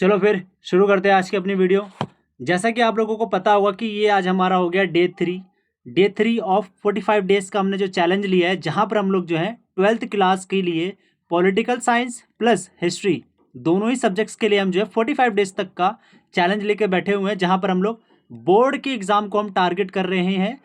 चलो फिर शुरू करते हैं आज की अपनी वीडियो। जैसा कि आप लोगों को पता होगा कि ये आज हमारा हो गया डे 3 ऑफ 45 डेज का हमने जो चैलेंज लिया है, जहाँ पर हम लोग जो है 12th क्लास के लिए पॉलिटिकल साइंस प्लस हिस्ट्री दोनों ही सब्जेक्ट्स के लिए हम जो है 45 डेज तक का चैलेंज लेके बैठे हुए हैं, जहाँ पर हम लोग बोर्ड के एग्ज़ाम को हम टारगेट कर रहे हैं,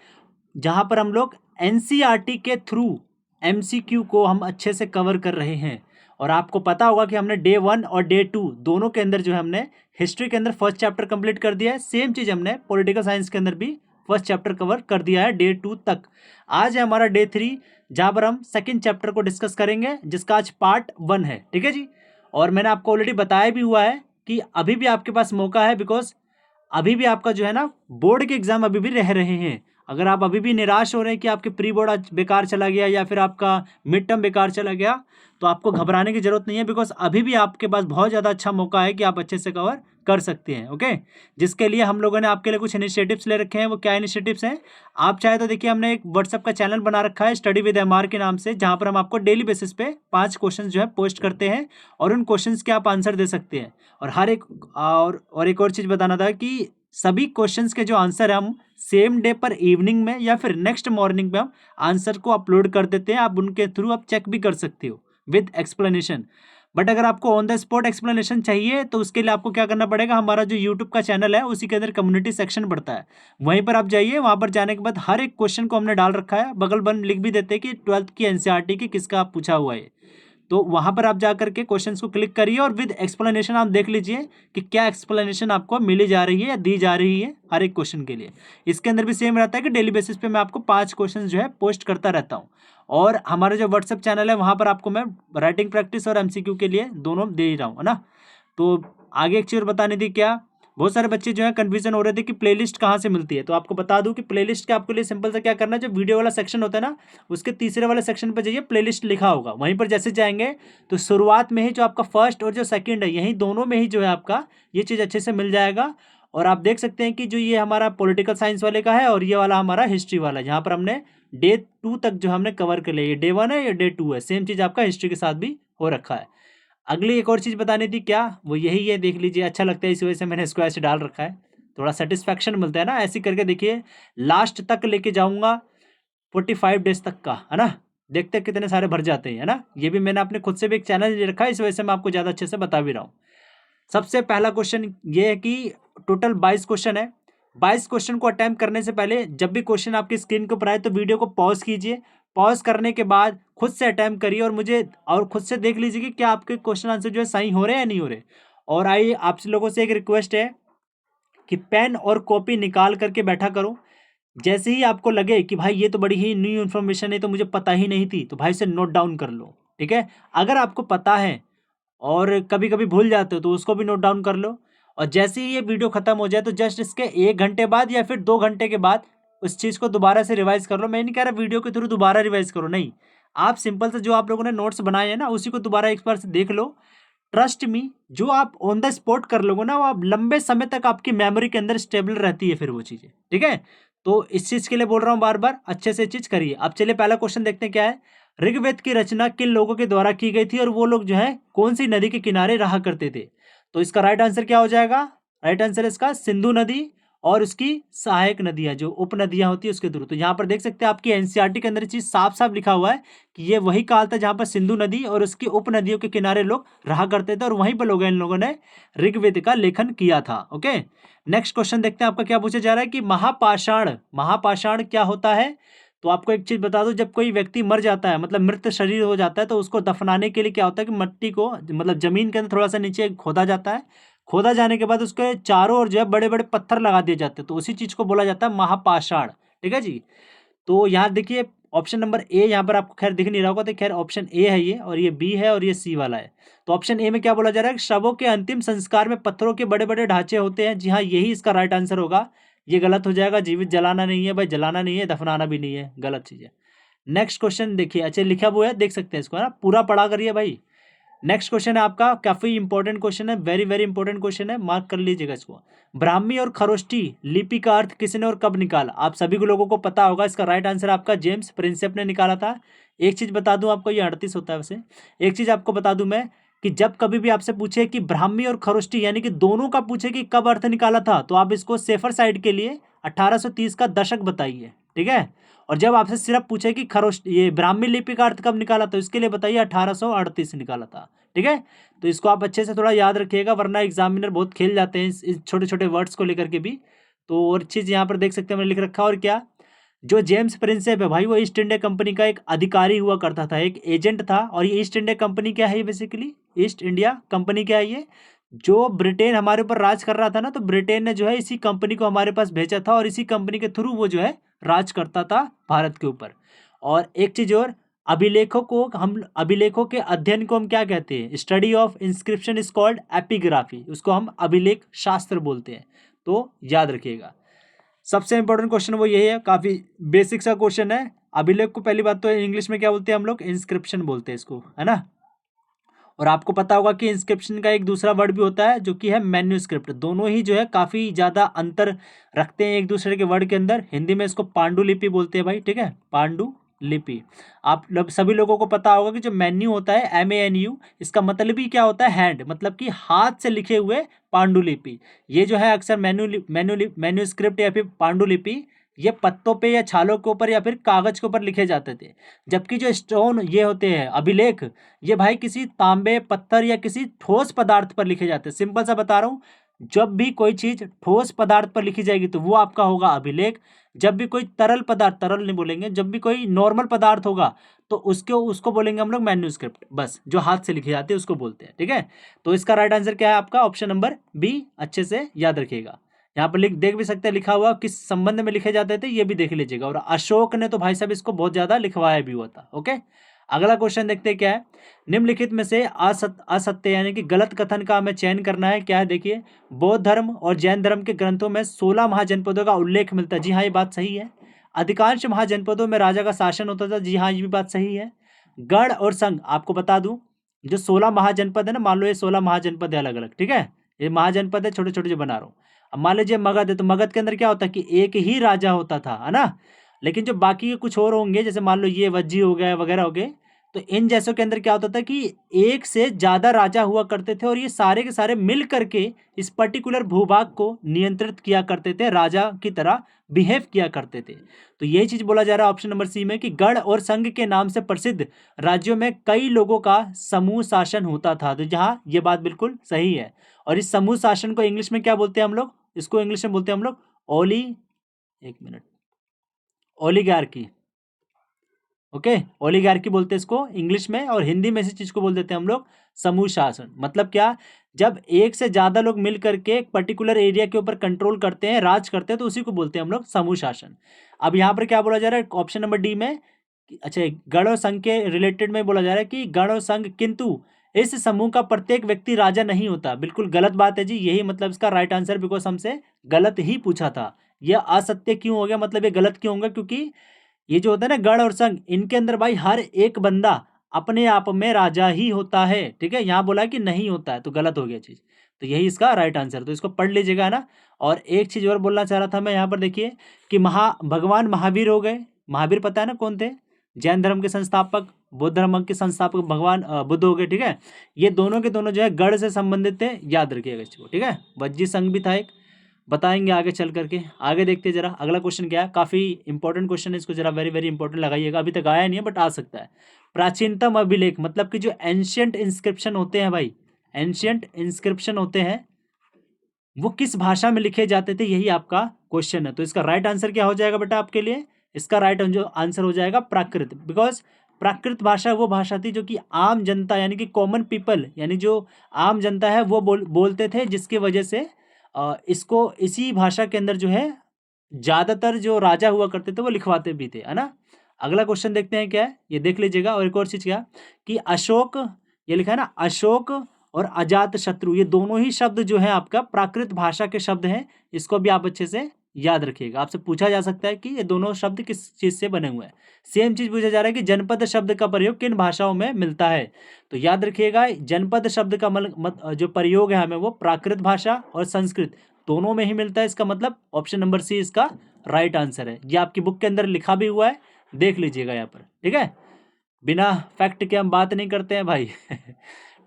जहाँ पर हम लोग एनसीईआरटी के थ्रू एमसीक्यू को हम अच्छे से कवर कर रहे हैं। और आपको पता होगा कि हमने डे 1 और डे 2 दोनों के अंदर जो है हमने हिस्ट्री के अंदर फर्स्ट चैप्टर कंप्लीट कर दिया है। सेम चीज़ हमने पॉलिटिकल साइंस के अंदर भी फर्स्ट चैप्टर कवर कर दिया है डे 2 तक। आज है हमारा डे 3, जहाँ पर हम सेकेंड चैप्टर को डिस्कस करेंगे, जिसका आज पार्ट 1 है। ठीक है जी। और मैंने आपको ऑलरेडी बताया भी हुआ है कि अभी भी आपके पास मौका है, बिकॉज अभी भी आपका जो है ना बोर्ड के एग्जाम अभी भी रह रहे हैं। अगर आप अभी भी निराश हो रहे हैं कि आपके प्री बोर्ड आज बेकार चला गया या फिर आपका मिड टर्म बेकार चला गया, तो आपको घबराने की जरूरत नहीं है, बिकॉज अभी भी आपके पास बहुत ज़्यादा अच्छा मौका है कि आप अच्छे से कवर कर सकते हैं। ओके, जिसके लिए हम लोगों ने आपके लिए कुछ इनिशिएटिव्स ले रखे हैं। वो क्या इनिशिएटिव्स हैं, आप चाहे तो देखिए, हमने एक व्हाट्सअप का चैनल बना रखा है स्टडी विद एमआर के नाम से, जहाँ पर हम आपको डेली बेसिस पे 5 क्वेश्चन जो है पोस्ट करते हैं और उन क्वेश्चंस के आप आंसर दे सकते हैं। और हर एक और एक और चीज़ बताना था कि सभी क्वेश्चंस के जो आंसर है हम सेम डे पर इवनिंग में या फिर नेक्स्ट मॉर्निंग में हम आंसर को अपलोड कर देते हैं। आप उनके थ्रू आप चेक भी कर सकते हो विद एक्सप्लेनेशन। बट अगर आपको ऑन द स्पॉट एक्सप्लेनेशन चाहिए तो उसके लिए आपको क्या करना पड़ेगा, हमारा जो यूट्यूब का चैनल है उसी के अंदर कम्युनिटी सेक्शन पड़ता है, वहीं पर आप जाइए। वहाँ पर जाने के बाद हर एक क्वेश्चन को हमने डाल रखा है, बगल बन लिख भी देते हैं कि 12th की एनसीईआरटी की किसका आप पूछा हुआ है। तो वहाँ पर आप जा करके क्वेश्चंस को क्लिक करिए और विद एक्सप्लेनेशन आप देख लीजिए कि क्या एक्सप्लेनेशन आपको मिली जा रही है या दी जा रही है हर एक क्वेश्चन के लिए। इसके अंदर भी सेम रहता है कि डेली बेसिस पे मैं आपको 5 क्वेश्चन जो है पोस्ट करता रहता हूँ। और हमारा जो व्हाट्सअप चैनल है वहाँ पर आपको मैं राइटिंग प्रैक्टिस और एमसीक्यू के लिए दोनों दे ही रहा हूँ, है ना। तो आगे एक चीज़ बतानी थी, क्या बहुत सारे बच्चे जो है कन्फ्यूजन हो रहे थे कि प्लेलिस्ट कहाँ से मिलती है। तो आपको बता दूं कि प्लेलिस्ट के आपके लिए सिंपल सा क्या करना है, जो वीडियो वाला सेक्शन होता है ना, उसके तीसरे वाले सेक्शन पर जाइए, प्लेलिस्ट लिखा होगा, वहीं पर जैसे जाएंगे तो शुरुआत में ही जो आपका फर्स्ट और जो सेकंड है, यही दोनों में ही जो है आपका ये चीज़ अच्छे से मिल जाएगा। और आप देख सकते हैं कि जो ये हमारा पॉलिटिकल साइंस वाले का है और ये वाला हमारा हिस्ट्री वाला है, जहाँ पर हमने डे 2 तक जो हमने कवर कर लिया। ये डे 1 है या डे 2 है, सेम चीज़ आपका हिस्ट्री के साथ भी हो रखा है। अगली एक और चीज़ बतानी थी, क्या वो यही है, देख लीजिए, अच्छा लगता है इस वजह से मैंने इसको ऐसे डाल रखा है, थोड़ा सेटिस्फैक्शन मिलता है ना। ऐसे करके देखिए, लास्ट तक लेके जाऊंगा 45 डेज तक का, है ना। देखते हैं कितने सारे भर जाते हैं, है ना। ये भी मैंने अपने खुद से भी एक चैनल ले रखा है, इस वजह से मैं आपको ज़्यादा अच्छे से बता भी रहा हूँ। सबसे पहला क्वेश्चन ये है कि टोटल 22 क्वेश्चन है। 22 क्वेश्चन को अटैम्प्ट करने से पहले जब भी क्वेश्चन आपकी स्क्रीन के ऊपर आए तो वीडियो को पॉज कीजिए। पॉज करने के बाद खुद से अटैम्प्ट करिए और खुद से देख लीजिए कि क्या आपके क्वेश्चन आंसर जो है सही हो रहे हैं या नहीं हो रहे। और आइए, आप लोगों से एक रिक्वेस्ट है कि पेन और कॉपी निकाल करके बैठा करो। जैसे ही आपको लगे कि भाई ये तो बड़ी ही न्यू इन्फॉर्मेशन है, तो मुझे पता ही नहीं थी, तो भाई से नोट डाउन कर लो। ठीक है, अगर आपको पता है और कभी कभी भूल जाते हो तो उसको भी नोट डाउन कर लो। और जैसे ही ये वीडियो खत्म हो जाए तो जस्ट इसके 1 घंटे बाद या फिर 2 घंटे के बाद उस चीज़ को दोबारा से रिवाइज कर लो। मैं नहीं कह रहा वीडियो के थ्रू दोबारा रिवाइज करो, नहीं, आप सिंपल से जो आप लोगों ने नोट्स बनाए हैं ना उसी को दोबारा एक बार से देख लो। ट्रस्ट मी, जो आप ऑन द स्पॉट कर लोगे ना, वो आप लंबे समय तक आपकी मेमोरी के अंदर स्टेबल रहती है फिर वो चीज़ें। ठीक है, तो इस चीज़ के लिए बोल रहा हूँ बार बार, अच्छे से चीज़ करिए। अब चलिए पहला क्वेश्चन देखते हैं क्या है। ऋग्वेद की रचना किन लोगों के द्वारा की गई थी और वो लोग जो है कौन सी नदी के किनारे रहा करते थे। तो इसका राइट आंसर क्या हो जाएगा, राइट आंसर इसका सिंधु नदी और उसकी सहायक नदियां जो उपनदियां होती है उसके थ्रू। तो यहाँ पर देख सकते हैं आपकी एनसीईआरटी के अंदर चीज साफ साफ लिखा हुआ है कि ये वही काल था जहाँ पर सिंधु नदी और उसकी उपनदियों के किनारे लोग रहा करते थे और वहीं पर इन लोगों ने ऋग्वेद का लेखन किया था। ओके, नेक्स्ट क्वेश्चन देखते हैं आपका क्या पूछा जा रहा है कि महापाषाण, महापाषाण क्या होता है। तो आपको एक चीज बता दूं, जब कोई व्यक्ति मर जाता है, मतलब मृत शरीर हो जाता है, तो उसको दफनाने के लिए क्या होता है कि मिट्टी को, मतलब जमीन के अंदर थोड़ा सा नीचे खोदा जाता है। खोदा जाने के बाद उसके चारों ओर जो है बड़े बड़े पत्थर लगा दिए जाते हैं, तो उसी चीज को बोला जाता है महापाषाण। ठीक है जी। तो यहाँ देखिए ऑप्शन नंबर ए, यहाँ पर आपको खैर दिख नहीं रहा होगा, तो खैर ऑप्शन ए है ये, और ये बी है और ये सी वाला है। तो ऑप्शन ए में क्या बोला जा रहा है, शवों के अंतिम संस्कार में पत्थरों के बड़े बड़े ढांचे होते हैं। जी हाँ, यही इसका राइट आंसर होगा। ये गलत हो जाएगा, जीवित जलाना नहीं है भाई, जलाना नहीं है, दफनाना भी नहीं है, गलत चीज़ है। नेक्स्ट क्वेश्चन देखिए, अच्छा लिखा हुआ है, देख सकते हैं इसको, है ना, पूरा पढ़ा करिए भाई। नेक्स्ट क्वेश्चन है आपका, काफी इंपॉर्टेंट क्वेश्चन है, वेरी वेरी इंपॉर्टेंट क्वेश्चन है, मार्क कर लीजिएगा इसको। ब्राह्मी और खरोष्टी लिपि का अर्थ किसने और कब निकाला। आप सभी को लोगों को पता होगा, इसका राइट आंसर आपका जेम्स प्रिंसेप ने निकाला था। एक चीज बता दूं आपको, ये 38 होता है वैसे। एक चीज आपको बता दूं मैं, कि जब कभी भी आपसे पूछे कि ब्राह्मी और खरोष्टी यानी कि दोनों का पूछे कि कब अर्थ निकाला था, तो आप इसको सेफर साइड के लिए 1830 का दशक बताइए, ठीक है। और जब आपसे सिर्फ पूछे कि खरोष्ट ये ब्राह्मी लिपि का अर्थ कब निकाला, तो इसके लिए बताइए 1838 निकाला था, ठीक है। तो इसको आप अच्छे से थोड़ा याद रखिएगा, वरना एग्जामिनर बहुत खेल जाते हैं इस छोटे छोटे वर्ड्स को लेकर के भी। तो और चीज़ यहाँ पर देख सकते हैं मैंने लिख रखा, और क्या, जो जेम्स प्रिंसेप है भाई, वो ईस्ट इंडिया कंपनी का एक अधिकारी हुआ करता था, एक एजेंट था। और ये ईस्ट इंडिया कंपनी क्या है, बेसिकली ईस्ट इंडिया कंपनी क्या है, ये जो ब्रिटेन हमारे ऊपर राज कर रहा था ना, तो ब्रिटेन ने जो है इसी कंपनी को हमारे पास भेजा था, और इसी कंपनी के थ्रू वो जो है राज करता था भारत के ऊपर। और एक चीज और, अभिलेखों के अध्ययन को हम क्या कहते हैं, study of inscription is called epigraphy, उसको हम अभिलेख शास्त्र बोलते हैं। तो याद रखिएगा, सबसे इंपॉर्टेंट क्वेश्चन वो यही है, काफी बेसिक सा क्वेश्चन है। अभिलेख को पहली बात तो इंग्लिश में क्या बोलते हैं हम लोग, इंस्क्रिप्शन बोलते हैं इसको, है ना। और आपको पता होगा कि इंस्क्रिप्शन का एक दूसरा वर्ड भी होता है जो कि है मैन्यूस्क्रिप्ट। दोनों ही जो है काफी ज्यादा अंतर रखते हैं एक दूसरे के वर्ड के अंदर। हिंदी में इसको पांडुलिपि बोलते हैं भाई, ठीक है, पांडुलिपि। सभी लोगों को पता होगा कि जो मेन्यू होता है, MANU, इसका मतलब ही क्या होता है, हैंड, मतलब कि हाथ से लिखे हुए पांडुलिपि। ये जो है अक्सर मैन्यूस्क्रिप्ट या फिर पांडुलिपि, ये पत्तों पे या छालों के ऊपर या फिर कागज के ऊपर लिखे जाते थे। जबकि जो स्टोन ये होते हैं अभिलेख, ये भाई किसी तांबे, पत्थर या किसी ठोस पदार्थ पर लिखे जाते हैं। सिंपल सा बता रहा हूँ, जब भी कोई चीज ठोस पदार्थ पर लिखी जाएगी तो वो आपका होगा अभिलेख। जब भी कोई तरल पदार्थ, तरल नहीं बोलेंगे, जब भी कोई नॉर्मल पदार्थ होगा तो उसको बोलेंगे हम लोग मैन्यूस्क्रिप्ट, बस जो हाथ से लिखे जाते हैं उसको बोलते हैं, ठीक है। तो इसका राइट आंसर क्या है आपका, ऑप्शन नंबर बी, अच्छे से याद रखिएगा। यहाँ पर देख भी सकते हैं लिखा हुआ किस संबंध में लिखे जाते थे, ये भी देख लीजिएगा। और अशोक ने तो भाई साहब इसको बहुत ज्यादा लिखवाया भी हुआ था। ओके, अगला क्वेश्चन देखते हैं क्या है। निम्नलिखित में से असत्य यानी कि गलत कथन का हमें चयन करना है। क्या है देखिए, बौद्ध धर्म और जैन धर्म के ग्रंथों में 16 महाजनपदों का उल्लेख मिलता है। जी हाँ, ये बात सही है। अधिकांश महाजनपदों में राजा का शासन होता था। जी हाँ, ये भी बात सही है। गढ़ और संघ, आपको बता दूं, जो 16 महाजनपद है ना, मान लो ये 16 महाजनपद है अलग अलग, ठीक है, ये महाजनपद है छोटे छोटे जो बना रहा हूँ। अब मान लीजिए मगध है, तो मगध के अंदर क्या होता है कि एक ही राजा होता था, है ना। लेकिन जो बाकी के कुछ और होंगे, जैसे मान लो ये वज्जी हो गया वगैरह हो गए, तो इन जैसों के अंदर क्या होता था कि एक से ज्यादा राजा हुआ करते थे, और ये सारे के सारे मिल करके इस पर्टिकुलर भूभाग को नियंत्रित किया करते थे, राजा की तरह बिहेव किया करते थे। तो यही चीज बोला जा रहा है ऑप्शन नंबर सी में कि गढ़ और संघ के नाम से प्रसिद्ध राज्यों में कई लोगों का समूह शासन होता था। तो जहां ये बात बिल्कुल सही है। और इस समूह शासन को इंग्लिश में क्या बोलते हैं हम लोग, इसको इंग्लिश में बोलते हैं हम लोग एक मिनट, ओलिगार्की। ओके, ओलिगार्की बोलते हैं इसको इंग्लिश में, और हिंदी में इसी चीज को बोल देते हैं हम लोग समूह शासन। मतलब क्या, जब एक से ज्यादा लोग मिल करके एक पर्टिकुलर एरिया के ऊपर कंट्रोल करते हैं, राज करते हैं, तो उसी को बोलते हैं हम लोग समूह शासन। अब यहाँ पर क्या बोला जा रहा है ऑप्शन नंबर डी में, अच्छा, गण और संघ के रिलेटेड में बोला जा रहा है कि गण और संघ, किंतु इस समूह का प्रत्येक व्यक्ति राजा नहीं होता। बिल्कुल गलत बात है जी, यही मतलब इसका राइट आंसर, बिकॉज हमसे गलत ही पूछा था। यह असत्य क्यों हो गया, मतलब ये गलत क्यों होगा, क्योंकि ये जो होता है ना गढ़ और संघ, इनके अंदर भाई हर एक बंदा अपने आप में राजा ही होता है, ठीक है। यहाँ बोला कि नहीं होता है, तो गलत हो गया चीज। तो यही इसका राइट आंसर, तो इसको पढ़ लीजिएगा ना। और एक चीज और बोलना चाह रहा था मैं, यहाँ पर देखिए कि भगवान महावीर हो गए। महावीर पता है ना कौन थे, जैन धर्म के संस्थापक, बुद्ध धर्म के संस्थापक भगवान बुद्ध हो गए, ठीक है। ये दोनों के दोनों जो है गढ़ से संबंधित थे, याद रखिएगा इसको, ठीक है। वज्जी संघ भी था एक, बताएंगे आगे चल करके। आगे देखते हैं जरा अगला क्वेश्चन क्या है, काफी इंपॉर्टेंट क्वेश्चन है, इसको जरा वेरी वेरी इंपॉर्टेंट लगाइएगा। अभी तक आया नहीं है बट आ सकता है। प्राचीनतम अभिलेख, मतलब कि जो एंशियंट इंस्क्रिप्शन होते हैं भाई, एंशियंट इंस्क्रिप्शन होते हैं, वो किस भाषा में लिखे जाते थे, यही आपका क्वेश्चन है। तो इसका राइट आंसर क्या हो जाएगा बेटा आपके लिए, इसका राइट जो आंसर हो जाएगा प्राकृत। बिकॉज प्राकृत भाषा वो भाषा थी जो कि आम जनता यानी कि कॉमन पीपल, यानी जो आम जनता है वो बोलते थे, जिसकी वजह से इसको इसी भाषा के अंदर जो है ज्यादातर जो राजा हुआ करते थे वो लिखवाते भी थे, है ना। अगला क्वेश्चन देखते हैं क्या है, ये देख लीजिएगा। और एक और चीज क्या कि अशोक, ये लिखा है ना, अशोक और अजात शत्रु, ये दोनों ही शब्द जो है आपका प्राकृत भाषा के शब्द हैं। इसको भी आप अच्छे से याद रखिएगा। आपसे पूछा जा सकता है कि ये दोनों शब्द किस चीज से बने हुए हैं। सेम चीज पूछा जा रहा है कि जनपद शब्द का प्रयोग किन भाषाओं में मिलता है। तो याद रखिएगा, जनपद शब्द का जो प्रयोग है हमें, वो प्राकृत भाषा और संस्कृत दोनों में ही मिलता है। इसका मतलब ऑप्शन नंबर सी इसका राइट आंसर है। ये आपकी बुक के अंदर लिखा भी हुआ है, देख लीजिएगा यहाँ पर, ठीक है। बिना फैक्ट के हम बात नहीं करते हैं भाई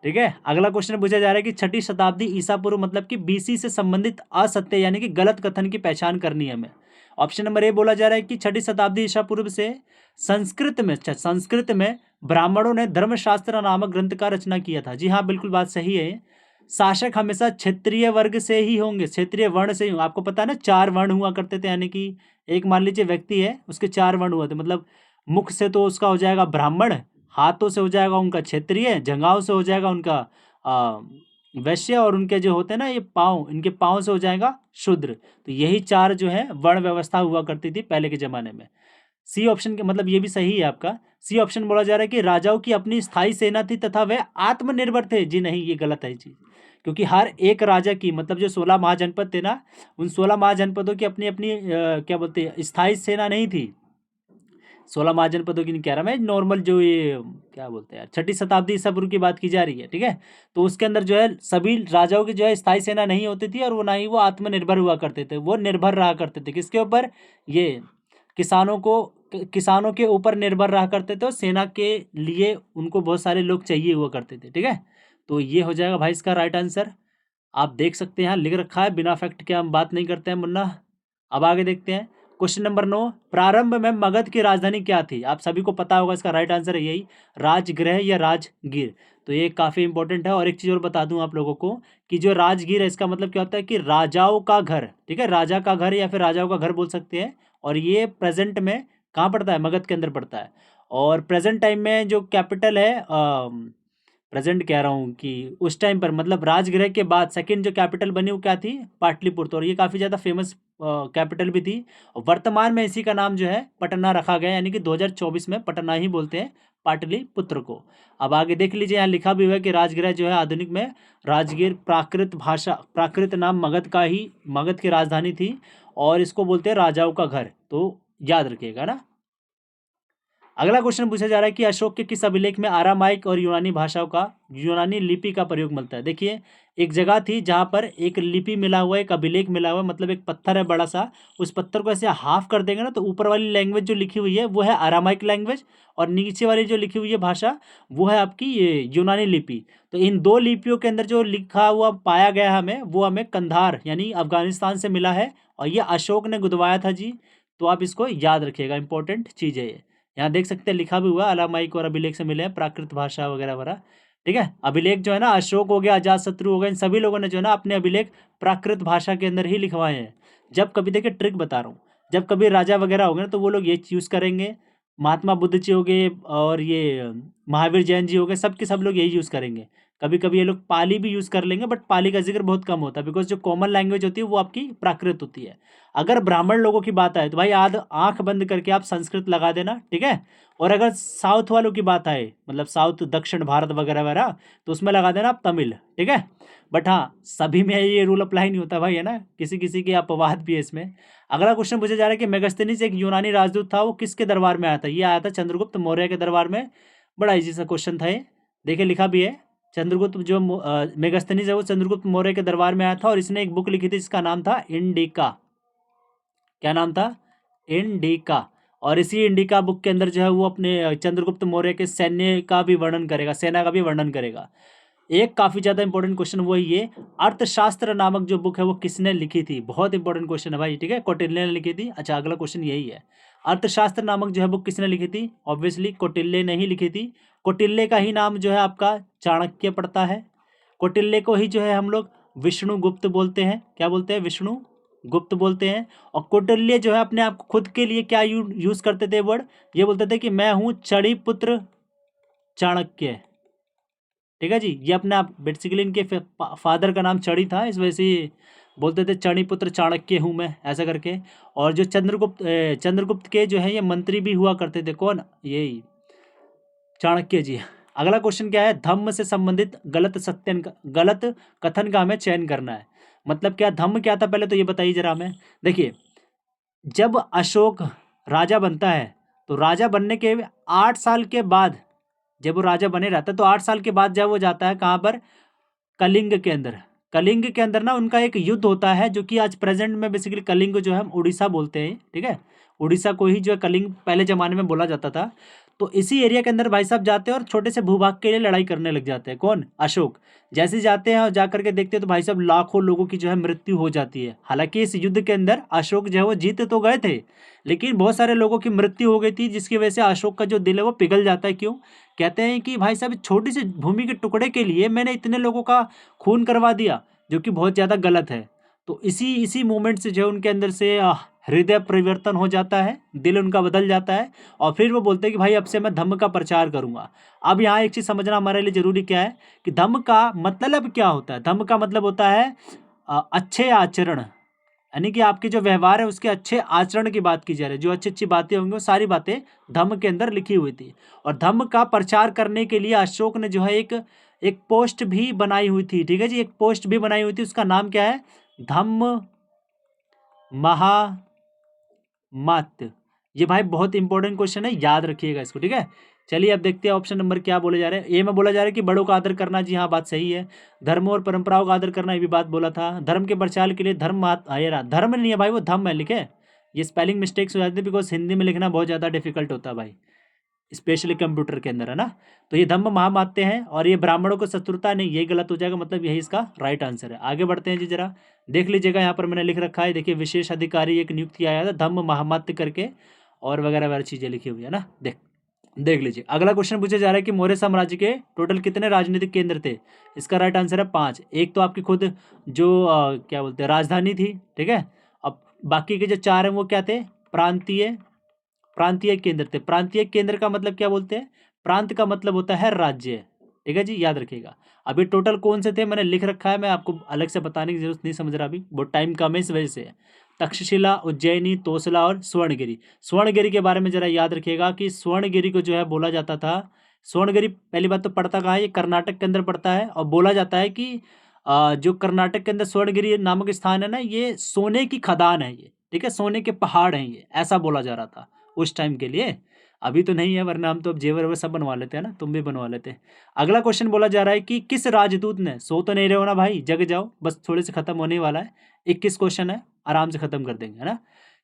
ठीक है। अगला क्वेश्चन पूछा जा रहा है कि 6ठी शताब्दी ईसा पूर्व मतलब कि बीसी से संबंधित असत्य यानी कि गलत कथन की पहचान करनी है हमें। ऑप्शन नंबर ए बोला जा रहा है कि 6ठी शताब्दी ईसा पूर्व से संस्कृत में ब्राह्मणों ने धर्मशास्त्र नामक ग्रंथ का रचना किया था। जी हाँ, बिल्कुल बात सही है। शासक हमेशा क्षेत्रीय वर्ग से ही होंगे, क्षेत्रीय वर्ण से ही होंगे। आपको पता है ना, 4 वर्ण हुआ करते थे, यानी कि एक मान लीजिए व्यक्ति है, उसके 4 वर्ण हुए थे। मतलब मुख से तो उसका हो जाएगा ब्राह्मण, हाथों से हो जाएगा उनका क्षत्रिय, जंघाओं से हो जाएगा उनका वैश्य, और उनके जो होते हैं ना ये पाँव, इनके पाँव से हो जाएगा शूद्र। तो यही 4 जो है वर्ण व्यवस्था हुआ करती थी पहले के जमाने में। सी ऑप्शन के मतलब ये भी सही है आपका। सी ऑप्शन बोला जा रहा है कि राजाओं की अपनी स्थायी सेना थी तथा वे आत्मनिर्भर थे। जी नहीं, ये गलत है जी, क्योंकि हर एक राजा की मतलब जो 16 महाजनपद थे ना, उन 16 महाजनपदों की अपनी अपनी क्या बोलते हैं, स्थायी सेना नहीं थी। 16 महाजनपदों की नहीं कह रहा मैं, नॉर्मल जो ये क्या बोलते हैं यार, 6ठी शताब्दी ईसा पूर्व की बात की जा रही है, ठीक है। तो उसके अंदर जो है सभी राजाओं की जो है स्थायी सेना नहीं होती थी, और वो ना ही वो आत्मनिर्भर हुआ करते थे, वो निर्भर रहा करते थे किसके ऊपर, ये किसानों के ऊपर निर्भर रहा करते थे, और सेना के लिए उनको बहुत सारे लोग चाहिए हुआ करते थे, ठीक है। तो ये हो जाएगा भाई इसका राइट आंसर। आप देख सकते हैं यहाँ लिख रखा है, बिना फैक्ट के हम बात नहीं करते हैं मुन्ना। अब आगे देखते हैं क्वेश्चन नंबर 9। प्रारंभ में मगध की राजधानी क्या थी? आप सभी को पता होगा, इसका राइट आंसर है यही, राजगृह या राजगीर। तो ये काफ़ी इंपॉर्टेंट है। और एक चीज़ और बता दूं आप लोगों को कि जो राजगीर है इसका मतलब क्या होता है कि राजाओं का घर, ठीक है, राजा का घर या फिर राजाओं का घर बोल सकते हैं। और ये प्रेजेंट में कहाँ पड़ता है? मगध के अंदर पड़ता है। और प्रेजेंट टाइम में जो कैपिटल है, प्रेजेंट कह रहा हूँ कि उस टाइम पर मतलब राजगृह के बाद सेकंड जो कैपिटल बनी वो क्या थी? पाटलिपुत्र। और ये काफ़ी ज़्यादा फेमस कैपिटल भी थी। और वर्तमान में इसी का नाम जो है पटना रखा गया, यानी कि 2024 में पटना ही बोलते हैं पाटलिपुत्र को। अब आगे देख लीजिए, यहाँ लिखा भी हुआ है कि राजगृह जो है आधुनिक में राजगीर प्राकृत नाम मगध की राजधानी थी, और इसको बोलते हैं राजाओं का घर। तो याद रखिएगा ना। अगला क्वेश्चन पूछा जा रहा है कि अशोक के किस अभिलेख में आरामाइक और यूनानी लिपि का प्रयोग मिलता है? देखिए, एक जगह थी जहां पर एक लिपि मिला हुआ है, एक अभिलेख मिला हुआ है, मतलब एक पत्थर है बड़ा सा, उस पत्थर को ऐसे हाफ कर देंगे ना, तो ऊपर वाली लैंग्वेज जो लिखी हुई है वो है आरामाइक लैंग्वेज, और नीचे वाली जो लिखी हुई है भाषा वो है आपकी ये यूनानी लिपि। तो इन 2 लिपियों के अंदर जो लिखा हुआ पाया गया हमें, वो हमें कंधार यानी अफगानिस्तान से मिला है, और ये अशोक ने गुदवाया था जी। तो आप इसको याद रखिएगा, इंपॉर्टेंट चीज़ है ये। यहाँ देख सकते हैं लिखा भी हुआ, अलामाइक और अभिलेख से मिले हैं, प्राकृत भाषा वगैरह वगैरह, ठीक है। अभिलेख जो है ना, अशोक हो गया, अजातशत्रु हो गया, इन सभी लोगों ने जो है ना अपने अभिलेख प्राकृत भाषा के अंदर ही लिखवाए हैं। जब कभी, देखिए ट्रिक बता रहा हूँ, जब कभी राजा वगैरह हो गए ना, तो वो लोग ये यूज़ करेंगे, महात्मा बुद्ध जी हो गए और ये महावीर जैन जी हो गए, सब के सब लोग यही यूज़ करेंगे। कभी कभी ये लोग पाली भी यूज़ कर लेंगे, बट पाली का जिक्र बहुत कम होता है, बिकॉज जो कॉमन लैंग्वेज होती है वो आपकी प्राकृत होती है। अगर ब्राह्मण लोगों की बात आए तो भाई आंख बंद करके आप संस्कृत लगा देना, ठीक है। और अगर साउथ वालों की बात आए, मतलब साउथ दक्षिण भारत वगैरह वगैरह, तो उसमें लगा देना आप तमिल, ठीक है। बट हाँ, सभी में ये रूल अप्लाई नहीं होता भाई, है ना, किसी किसी के अपवाद भी है इसमें। अगला क्वेश्चन पूछा जा रहा है कि मेगास्थनीज एक यूनानी राजदूत था, वो किसके दरबार में आया था? ये आया था चंद्रगुप्त मौर्य के दरबार में। बड़ा इजी सा क्वेश्चन था ये, देखिए लिखा भी है। चंद्रगुप्त जो मेगास्थनीज है वो चंद्रगुप्त मौर्य के दरबार में आया था, और इसने एक बुक लिखी थी जिसका नाम था इंडिका। क्या नाम था? इंडिका। और इसी इंडिका बुक के अंदर जो है वो अपने चंद्रगुप्त मौर्य के सैन्य का भी वर्णन करेगा, सेना का भी वर्णन करेगा। एक काफ़ी ज़्यादा इंपॉर्टेंट क्वेश्चन वो ये, अर्थशास्त्र नामक जो बुक है वो किसने लिखी थी? बहुत इंपॉर्टेंट क्वेश्चन है भाई, ठीक है, कौटिल्य ने लिखी थी। अच्छा, अगला क्वेश्चन यही है, अर्थशास्त्र नामक जो है बुक किसने लिखी थी? ऑब्वियसली कौटिल्य ने ही लिखी थी। कौटिल्य का ही नाम जो है आपका चाणक्य पड़ता है। कौटिल्य को ही जो है हम लोग विष्णुगुप्त बोलते हैं। क्या बोलते हैं? विष्णुगुप्त बोलते हैं। और कौटिल्य जो है अपने आप खुद के लिए क्या यूज़ करते थे वर्ड? ये बोलते थे कि मैं हूँ चड़ी पुत्र चाणक्य, ठीक है जी। ये अपने आप बेसिकली इनके फादर का नाम चड़ी था, इस वजह से बोलते थे चड़ी पुत्र चाणक्य हूँ मैं, ऐसा करके। और जो चंद्रगुप्त के जो है ये मंत्री भी हुआ करते थे, कौन? यही चाणक्य जी। अगला क्वेश्चन क्या है? धम्म से संबंधित गलत कथन का हमें चयन करना है। मतलब क्या, धम्म क्या था पहले तो ये बताइए जरा हमें। देखिए, जब अशोक राजा बनता है तो राजा बनने के 8 साल के बाद, जब वो राजा बने रहता है तो 8 साल के बाद जब वो जाता है कहाँ पर? कलिंग के अंदर। कलिंग के अंदर ना उनका एक युद्ध होता है, जो कि आज प्रेजेंट में बेसिकली कलिंग जो है हम उड़ीसा बोलते हैं, ठीक है। उड़ीसा को ही जो है कलिंग पहले ज़माने में बोला जाता था। तो इसी एरिया के अंदर भाई साहब जाते हैं और छोटे से भूभाग के लिए लड़ाई करने लग जाते हैं। कौन? अशोक। जैसे जाते हैं और जा करके देखते हैं तो भाई साहब लाखों लोगों की जो है मृत्यु हो जाती है। हालांकि इस युद्ध के अंदर अशोक जो है वो जीत तो गए थे, लेकिन बहुत सारे लोगों की मृत्यु हो गई थी, जिसकी वजह से अशोक का जो दिल है वो पिघल जाता है। क्यों? कहते हैं कि भाई साहब छोटी सी भूमि के टुकड़े के लिए मैंने इतने लोगों का खून करवा दिया, जो कि बहुत ज़्यादा गलत है। तो इसी इसी मोमेंट से जो है उनके अंदर से हृदय परिवर्तन हो जाता है, दिल उनका बदल जाता है, और फिर वो बोलते हैं कि भाई अब से मैं धम्म का प्रचार करूंगा। अब यहाँ एक चीज़ समझना हमारे लिए जरूरी क्या है कि धम्म का मतलब क्या होता है। धम्म का मतलब होता है अच्छे आचरण, यानी कि आपके जो व्यवहार है उसके अच्छे आचरण की बात की जा रही है। जो अच्छी अच्छी बातें होंगी वो सारी बातें धम्म के अंदर लिखी हुई थी। और धम्म का प्रचार करने के लिए अशोक ने जो है एक पोस्ट भी बनाई हुई थी। ठीक है जी, एक पोस्ट भी बनाई हुई थी, उसका नाम क्या है? धम्म महामात्य। ये भाई बहुत इंपॉर्टेंट क्वेश्चन है, याद रखिएगा इसको। ठीक है, चलिए अब देखते हैं ऑप्शन नंबर क्या बोले जा रहे हैं। ए में बोला जा रहा है कि बड़ों का आदर करना। जी हाँ, बात सही है। धर्म और परंपराओं का आदर करना, ये भी बात बोला था। धर्म के प्रचार के लिए धर्म ये रहा, धर्म नहीं है भाई, वो धम्म है लिखे। ये स्पेलिंग मिस्टेक्स हो जाती है बिकॉज हिंदी में लिखना बहुत ज़्यादा डिफिकल्ट होता है भाई, स्पेशली कंप्यूटर के अंदर, है ना। तो ये धम्म महामात्य हैं, और ये ब्राह्मणों को शत्रुता नहीं, यही गलत हो जाएगा, मतलब यही इसका राइट आंसर है। आगे बढ़ते हैं जी, जरा देख लीजिएगा, यहाँ पर मैंने लिख रखा है, देखिए विशेष अधिकारी एक नियुक्त किया गया था धम्म महामात्य करके, और वगैरह वगैरह चीज़ें लिखी हुई है ना। देख लीजिए। अगला क्वेश्चन पूछा जा रहा है कि मौर्य साम्राज्य के टोटल कितने राजनीतिक केंद्र थे। इसका राइट आंसर है 5। एक तो आपकी खुद जो क्या बोलते हैं राजधानी थी, ठीक है। अब बाकी के जो 4 हैं वो क्या थे? प्रांतीय केंद्र थे। प्रांतीय केंद्र का मतलब क्या बोलते हैं? प्रांत का मतलब होता है राज्य। ठीक है जी, याद रखिएगा। अभी टोटल कौन से थे मैंने लिख रखा है, मैं आपको अलग से बताने की जरूरत नहीं समझ रहा, अभी बहुत टाइम कम है इस वजह से। तक्षशिला, उज्जैनी, तोसला और स्वर्णगिरी। स्वर्णगिरी के बारे में जरा याद रखिएगा कि स्वर्णगिरी को जो है बोला जाता था, स्वर्णगिरी पहली बात तो पड़ता कहाँ है? ये कर्नाटक के अंदर पड़ता है, और बोला जाता है कि जो कर्नाटक के अंदर स्वर्णगिरी नामक स्थान है ना, ये सोने की खदान है ये। ठीक है, सोने के पहाड़ हैं ये, ऐसा बोला जा रहा था उस टाइम के लिए। अभी तो नहीं है, वरना हम तो अब जेवर वेवर सब बनवा लेते हैं ना, तुम भी बनवा लेते। अगला क्वेश्चन बोला जा रहा है कि किस राजदूत ने, सो तो नहीं रहे हो ना भाई, जग जाओ, बस थोड़े से खत्म होने वाला है, 21 क्वेश्चन है, आराम से खत्म कर देंगे, है ना।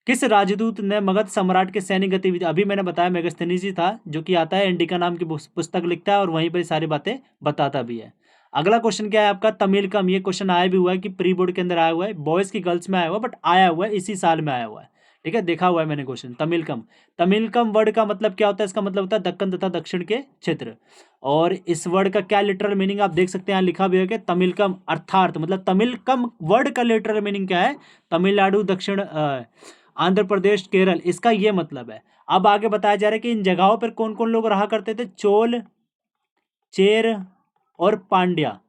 किस राजदूत ने मगध सम्राट के सैनिक गतिविधि, अभी मैंने बताया मेगास्थनीज ही था, जो कि आता है इंडिका नाम की पुस्तक लिखता है और वहीं पर सारी बातें बताता भी है। अगला क्वेश्चन क्या है आपका? तमिलकम। ये क्वेश्चन आया भी हुआ है कि प्री बोर्ड के अंदर आया हुआ है, बॉयज की गर्ल्स में आया हुआ है, बट आया हुआ है इसी साल में आया हुआ है। ठीक है, देखा हुआ है मैंने क्वेश्चन। तमिलकम, तमिलकम वर्ड का मतलब क्या होता है? इसका मतलब होता है दक्कन तथा दक्षिण के क्षेत्र। और इस वर्ड का क्या लिटरल मीनिंग आप देख सकते हैं, यहाँ लिखा भी है कि तमिलकम अर्थात, मतलब तमिलकम वर्ड का लिटरल मीनिंग क्या है? तमिलनाडु, दक्षिण आंध्र प्रदेश, केरल, इसका ये मतलब है। अब आगे बताया जा रहा है कि इन जगहों पर कौन कौन लोग रहा करते थे? चोल, चेर और पांड्या,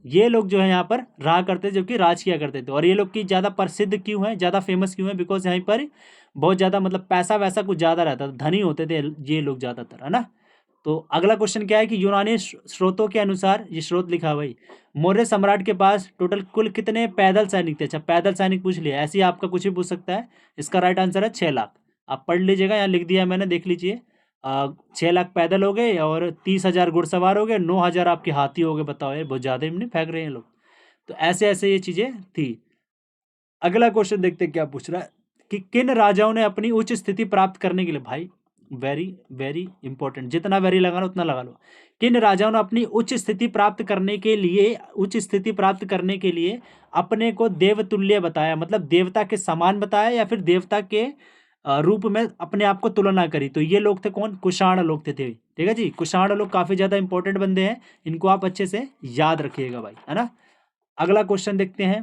ये लोग जो है यहाँ पर रहा करते थे, जो कि राज किया करते थे। और ये लोग की ज़्यादा प्रसिद्ध क्यों है, ज़्यादा फेमस क्यों है? बिकॉज यहाँ पर बहुत ज़्यादा मतलब पैसा वैसा कुछ ज़्यादा रहता था, धनी होते थे ये लोग ज़्यादातर, है ना। तो अगला क्वेश्चन क्या है कि यूनानी स्रोतों के अनुसार, ये स्रोत लिखा है भाई, मौर्य सम्राट के पास टोटल कुल कितने पैदल सैनिक थे? अच्छा, पैदल सैनिक पूछ लिया, ऐसे ही आपका कुछ भी पूछ सकता है। इसका राइट आंसर है 6 लाख। आप पढ़ लीजिएगा, यहाँ लिख दिया है मैंने, देख लीजिए। 6 लाख पैदल हो गए, और 30,000 घुड़सवार हो गए, 9,000 आपके हाथी हो गए। बताओ यार, बहुत ज़्यादा ही नहीं फेंक रहे हैं लोग। तो ऐसे ऐसे ये चीज़ें थी। अगला क्वेश्चन देखते हैं क्या पूछ रहा है कि किन राजाओं ने अपनी उच्च स्थिति प्राप्त करने के लिए, भाई वेरी वेरी इंपॉर्टेंट, जितना वेरी लगाना उतना लगा लो। किन राजाओं ने अपनी उच्च स्थिति प्राप्त करने के लिए, उच्च स्थिति प्राप्त करने के लिए अपने को देवतुल्य बताया, मतलब देवता के समान बताया, या फिर देवता के रूप में अपने आप को तुलना करी? तो ये लोग थे कौन? कुषाण लोग थे। ठीक है जी, कुषाण लोग काफ़ी ज़्यादा इंपॉर्टेंट बंदे हैं, इनको आप अच्छे से याद रखिएगा भाई, है ना। अगला क्वेश्चन देखते हैं,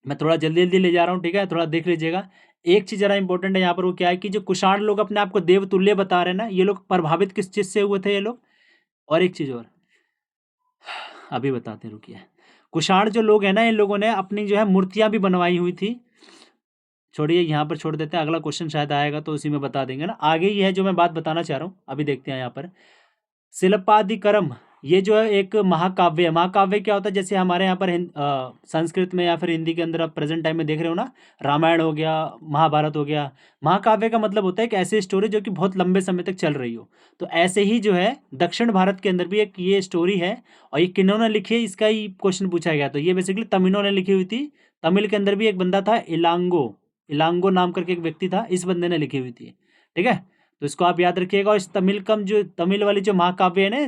मैं थोड़ा जल्दी जल्दी ले जा रहा हूँ, ठीक है, थोड़ा देख लीजिएगा। एक चीज़ ज़रा इंपॉर्टेंट है यहाँ पर, वो क्या है कि जो कुषाण लोग अपने आप को देवतुल्य बता रहे हैं ना, ये लोग प्रभावित किस चीज़ से हुए थे ये लोग? और एक चीज़ और अभी बताते हैं, रुकिए। कुषाण जो लोग हैं ना, इन लोगों ने अपनी जो है मूर्तियाँ भी बनवाई हुई थी। छोड़िए, यहाँ पर छोड़ देते हैं, अगला क्वेश्चन शायद आएगा तो उसी में बता देंगे ना। आगे ही है जो मैं बात बताना चाह रहा हूँ, अभी देखते हैं यहाँ पर। शिल्पादिकरम, ये जो है एक महाकाव्य है। महाकाव्य क्या होता है? जैसे हमारे यहाँ पर संस्कृत में या फिर हिंदी के अंदर आप प्रेजेंट टाइम में देख रहे हो ना, रामायण हो गया, महाभारत हो गया। महाकाव्य का मतलब होता है कि ऐसी स्टोरी जो कि बहुत लंबे समय तक चल रही हो। तो ऐसे ही जो है दक्षिण भारत के अंदर भी एक ये स्टोरी है, और ये किन्होंने लिखी है इसका ही क्वेश्चन पूछा गया। तो ये बेसिकली तमिलों ने लिखी हुई थी। तमिल के अंदर भी एक बंदा था, इलांगो, इलांगो नाम करके एक व्यक्ति था, इस बंदे ने लिखी हुई थी। ठीक है, तो इसको आप याद रखिएगा। और इस तमिल वाली जो महाकाव्य है ना,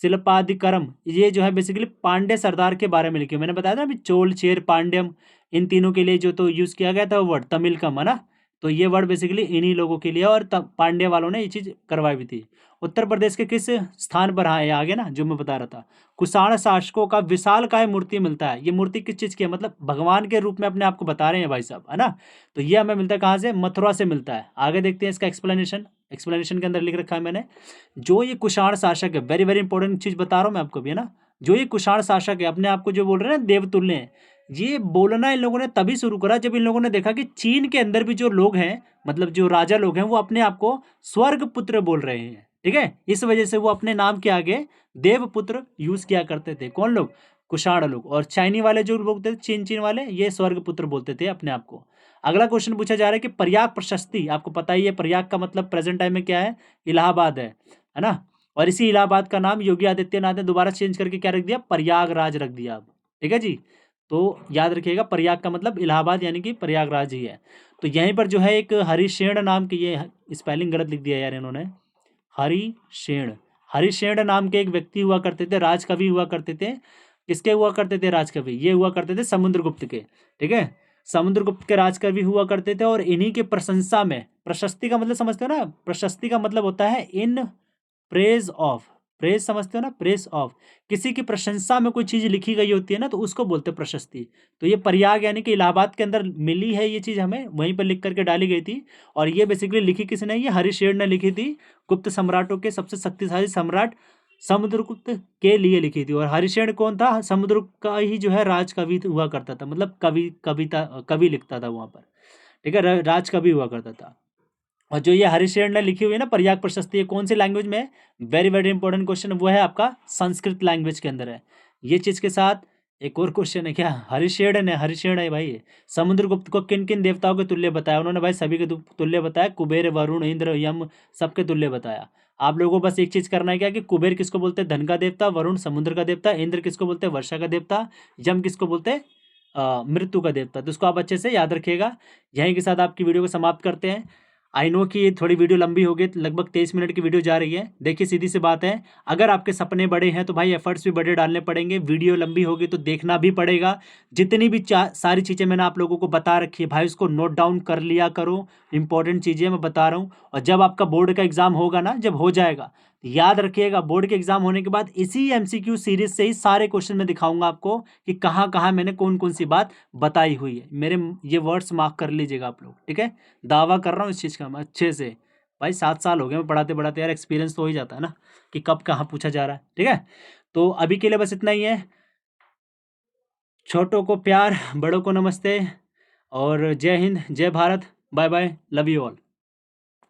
शिल्पादिकरम, ये जो है बेसिकली पांड्य सरदार के बारे में लिखी है। मैंने बताया था अभी चोल, चेर, पांड्यम, इन तीनों के लिए जो तो यूज़ किया गया था वो वर्ड तमिलकम, है ना। तो ये वर्ड बेसिकली इन्हीं लोगों के लिए, और पांड्य वालों ने ये चीज़ करवाई भी थी। उत्तर प्रदेश के किस स्थान पर है आगे ना, जो मैं बता रहा था, कुषाण शासकों का विशालकाय मूर्ति मिलता है। ये मूर्ति किस चीज़ की है, मतलब भगवान के रूप में अपने आप को बता रहे हैं भाई साहब, है ना। तो ये हमें मिलता है कहाँ से, मथुरा से मिलता है। आगे देखते हैं इसका एक्सप्लेनेशन के अंदर लिख रखा है मैंने। जो ये कुषाण शासक है, वेरी वेरी इंपॉर्टेंट चीज़ बता रहा हूँ मैं आपको भी, है ना। जो ये कुषाण शासक है, अपने आप को जो बोल रहे हैं ना देवतुल्य हैं, ये बोलना इन लोगों ने तभी शुरू करा जब इन लोगों ने देखा कि चीन के अंदर भी जो लोग हैं, मतलब जो राजा लोग हैं, वो अपने आप को स्वर्ग पुत्र बोल रहे हैं, ठीक है। इस वजह से वो अपने नाम के आगे देवपुत्र यूज किया करते थे। कौन लोग, कुषाण लोग। और चाइनी वाले जो लोग थे, चीन वाले, ये स्वर्ग पुत्र बोलते थे अपने आप को। अगला क्वेश्चन पूछा जा रहा है कि प्रयाग प्रशस्ति, आपको पता ही है प्रयाग का मतलब प्रेजेंट टाइम में क्या है, इलाहाबाद है ना। और इसी इलाहाबाद का नाम योगी आदित्यनाथ ने दोबारा चेंज करके क्या रख दिया, प्रयागराज रख दिया अब, ठीक है जी। तो याद रखिएगा प्रयाग का मतलब इलाहाबाद यानी कि प्रयागराज ही है। तो यहीं पर जो है एक हरिशेण नाम की, ये स्पेलिंग गलत लिख दिया यार इन्होंने, हरिशेण नाम के एक व्यक्ति हुआ करते थे, राजकवि हुआ करते थे। किसके हुआ करते थे राजकवि, ये हुआ करते थे समुद्रगुप्त के, ठीक है। समुद्रगुप्त के राजकवि हुआ करते थे। और इन्हीं के प्रशंसा में, प्रशस्ति का मतलब समझते हो ना, प्रशस्ति का मतलब होता है इन प्रेज ऑफ, प्रेज समझते हो ना, प्रेज ऑफ, किसी की प्रशंसा में कोई चीज लिखी गई होती है ना, तो उसको बोलते हैं प्रशस्ति। तो ये प्रयाग यानी कि इलाहाबाद के अंदर मिली है ये चीज, हमें वहीं पर लिख करके डाली गई थी। और ये बेसिकली लिखी किसने, ये हरिशेर ने लिखी थी, गुप्त सम्राटों के सबसे शक्तिशाली सम्राट समुद्रगुप्त के लिए लिखी थी। और हरिशेर कौन था, समुद्र का ही जो है राजकवि हुआ करता था, मतलब कवि लिखता था वहां पर, ठीक है, राजकवि हुआ करता था। और जो ये हरिशेर ने लिखी हुई है ना प्रयाग प्रशस्ति, ये कौन सी लैंग्वेज में है, वेरी वेरी इंपॉर्टेंट क्वेश्चन, वो है आपका संस्कृत लैंग्वेज के अंदर है। ये चीज के साथ एक और क्वेश्चन है, क्या हरिशेर है भाई, समुद्रगुप्त को किन किन देवताओं के तुल्य बताया, उन्होंने भाई सभी के तुल्य बताया, कुबेर, वरुण, इंद्र, यम, सबके तुल्य बताया। आप लोगों को बस एक चीज करना है क्या, कि कुबेर किसको बोलते हैं, धन का देवता, वरुण समुद्र का देवता, इंद्र किसको बोलते हैं, वर्षा का देवता, यम किसको बोलते हैं, मृत्यु का देवता। तो इसको आप अच्छे से याद रखिएगा। यहीं के साथ आपकी वीडियो को समाप्त करते हैं। आई नो कि ये थोड़ी वीडियो लंबी हो गई, लगभग 23 मिनट की वीडियो जा रही है। देखिए सीधी सी बात है, अगर आपके सपने बड़े हैं तो भाई एफर्ट्स भी बड़े डालने पड़ेंगे। वीडियो लंबी होगी तो देखना भी पड़ेगा। जितनी भी सारी चीज़ें मैंने आप लोगों को बता रखी है भाई, उसको नोट डाउन कर लिया करो। इंपॉर्टेंट चीज़ें मैं बता रहा हूँ। और जब आपका बोर्ड का एग्जाम होगा ना, जब हो जाएगा, याद रखिएगा बोर्ड के एग्जाम होने के बाद इसी एमसीक्यू सीरीज से ही सारे क्वेश्चन मैं दिखाऊंगा आपको कि कहाँ कहाँ मैंने कौन कौन सी बात बताई हुई है। मेरे ये वर्ड्स मार्क कर लीजिएगा आप लोग, ठीक है। दावा कर रहा हूँ इस चीज़ का मैं अच्छे से। भाई 7 साल हो गए मैं पढ़ाते पढ़ाते यार, एक्सपीरियंस तो हो ही जाता है ना कि कब कहाँ पूछा जा रहा है, ठीक है। तो अभी के लिए बस इतना ही है। छोटों को प्यार, बड़ों को नमस्ते, और जय हिंद, जय Bharat, bye bye, love you all.